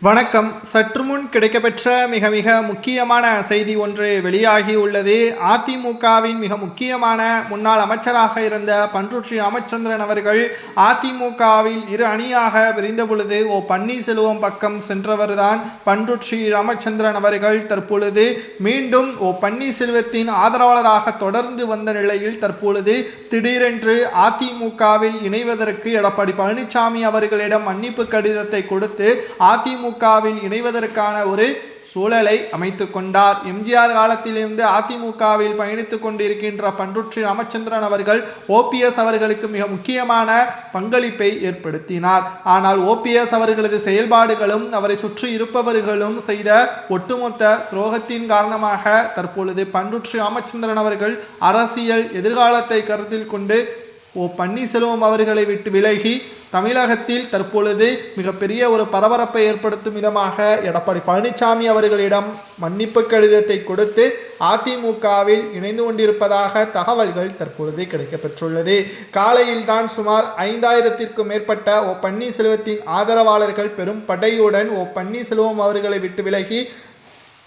வணக்கம். சற்று முன் கிடைக்கப்பெற்ற மிக மிக முக்கியமான செய்தி ஒன்று வெளியாகி உள்ளது. அதிமுகவின் மிக முக்கியமான முன்னாள் அமைச்சராக இருந்த பண்ருட்டி ராமச்சந்திரன் அவர்கள் அதிமுகவில் இரு அணியாக பிரிந்த பொழுது பன்னீர்செல்வம் பக்கம் சென்றவர்தான் பண்ருட்டி ராமச்சந்திரன் அவர்கள் தற்பொழுது மீண்டும் பன்னீர்செல்வத்தின் ஆதரவாளராக தொடர்ந்து வந்த நிலையில் தற்பொழுது திடீரென்று அதிமுகவில் இணைவதற்கு எடப்பாடி பழனிசாமி அவர்களிடம் மன்னிப்பு கடிதத்தை கொடுத்து அதிமுகவில் இணைவதற்கான ஒரு சூழலை அமைத்துக் கொண்டார். எம்ஜிஆர் காலத்திலிருந்து அதிமுகவில் பயணித்துக் கொண்டிருக்கின்ற பண்ருட்டி ராமச்சந்திரன் அவர்கள் ஓபிஎஸ் அவர்களுக்கு மிக முக்கியமான பங்களிப்பை ஏற்படுத்தினார். ஆனால் ஓபிஎஸ் அவர்களது செயல்பாடுகளும் அவரை சுற்றி இருப்பவர்களும் செய்த ஒட்டுமொத்த துரோகத்தின் காரணமாக தற்பொழுது பண்ருட்டி ராமச்சந்திரன் அவர்கள் அரசியல் எதிர்காலத்தை கருத்தில் கொண்டு பன்னீர்செல்வம் அவர்களை விட்டு விலகி தமிழகத்தில் தற்பொழுது மிகப்பெரிய ஒரு பரபரப்பை ஏற்படுத்தும் விதமாக எடப்பாடி பழனிசாமி அவர்களிடம் மன்னிப்பு கடிதத்தை கொடுத்து அதிமுகவில் இணைந்து கொண்டிருப்பதாக தகவல்கள் தற்பொழுது கிடைக்கப்பெற்றுள்ளது. காலையில் தான் சுமார் 5000த்திற்கும் மேற்பட்ட பன்னீர்செல்வத்தின் ஆதரவாளர்கள் பெரும் படையுடன் பன்னீர்செல்வம் அவர்களை விட்டு விலகி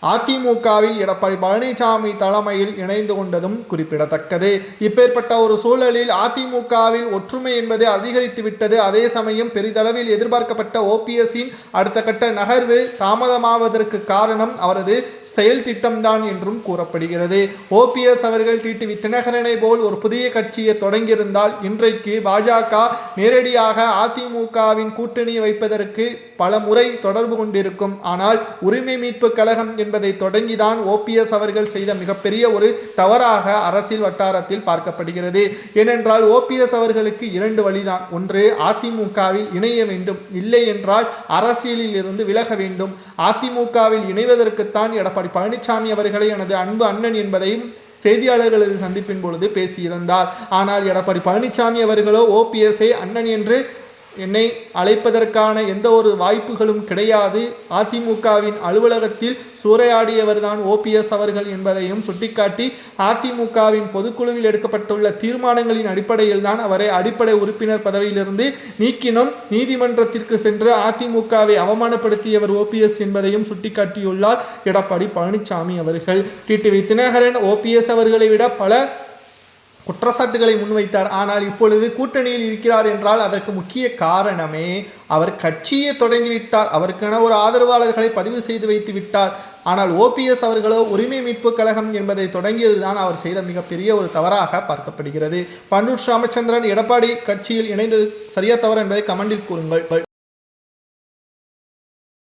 அதிமுகவில் எடப்பாடி பழனிசாமி தலைமையில் இணைந்து கொண்டதும் குறிப்பிடத்தக்கது. இப்பேற்பட்ட ஒரு சூழலில் அதிமுகவில் ஒற்றுமை என்பது அதிகரித்து விட்டது. அதே சமயம் பெரிதளவில் எதிர்பார்க்கப்பட்ட ஓபிஎஸ்ஸின் அடுத்த கட்ட நகர்வு தாமதமாவதற்கு காரணம் அவரது செயல் திட்டம்தான் என்றும் கூறப்படுகிறது. ஓபிஎஸ் அவர்கள் டிடிவி தினகரனை போல் ஒரு புதிய கட்சியை தொடங்கியிருந்தால் இன்றைக்கு பாஜக நேரடியாக அதிமுகவின் கூட்டணியை வைப்பதற்கு பல முறை தொடர்பு கொண்டிருக்கும். ஆனால் உரிமை மீட்பு கழகம் என்பதை தொடங்கிதான் ஓபிஎஸ் அவர்கள் செய்த மிகப்பெரிய ஒரு தவறாக அரசியல் வட்டாரத்தில் பார்க்கப்படுகிறது. ஏனென்றால் ஓபிஎஸ் அவர்களுக்கு இரண்டு வழிதான். ஒன்று, அதிமுகவில் இணைய வேண்டும், இல்லை என்றால் அரசியலில் இருந்து விலக வேண்டும். அதிமுகவில் இணைவதற்குத்தான் எடப்பாடி பழனிசாமி அவர்களை எனது அன்பு அண்ணன் என்பதையும் செய்தியாளர்களது சந்திப்பின் பொழுது பேசியிருந்தார். ஆனால் எடப்பாடி பழனிசாமி அவர்களோ ஓபிஎஸ்ஐ அண்ணன் என்று என்னை அழைப்பதற்கான எந்த ஒரு வாய்ப்புகளும் கிடையாது, அதிமுகவின் அலுவலகத்தில் சூறையாடியவர் தான் ஓபிஎஸ் அவர்கள் என்பதையும் சுட்டிக்காட்டி அதிமுகவின் பொதுக்குழுவில் எடுக்கப்பட்டுள்ள தீர்மானங்களின் அடிப்படையில் தான் அவரை அடிப்படை உறுப்பினர் பதவியிலிருந்து நீக்கினோம், நீதிமன்றத்திற்கு சென்று அதிமுகவை அவமானப்படுத்தியவர் ஓபிஎஸ் என்பதையும் சுட்டிக்காட்டியுள்ளார் எடப்பாடி பழனிசாமி அவர்கள். டிடிவி தினகரன் ஓபிஎஸ் அவர்களை விட பல குற்றச்சாட்டுகளை முன்வைத்தார். ஆனால் இப்பொழுது கூட்டணியில் இருக்கிறார் என்றால் அதற்கு முக்கிய காரணமே அவர் கட்சியை தொடங்கிவிட்டார், அவருக்கான ஒரு ஆதரவாளர்களை பதிவு செய்து வைத்து விட்டார். ஆனால் ஓபிஎஸ் அவர்களோ உரிமை மீட்பு கழகம் என்பதை தொடங்கியதுதான் அவர் செய்த மிகப்பெரிய ஒரு தவறாக பார்க்கப்படுகிறது. பண்ருட்டி ராமச்சந்திரன் எடப்பாடி கட்சியில் இணைந்தது சரியா தவறு என்பதை கமெண்டில் கூறுங்கள்.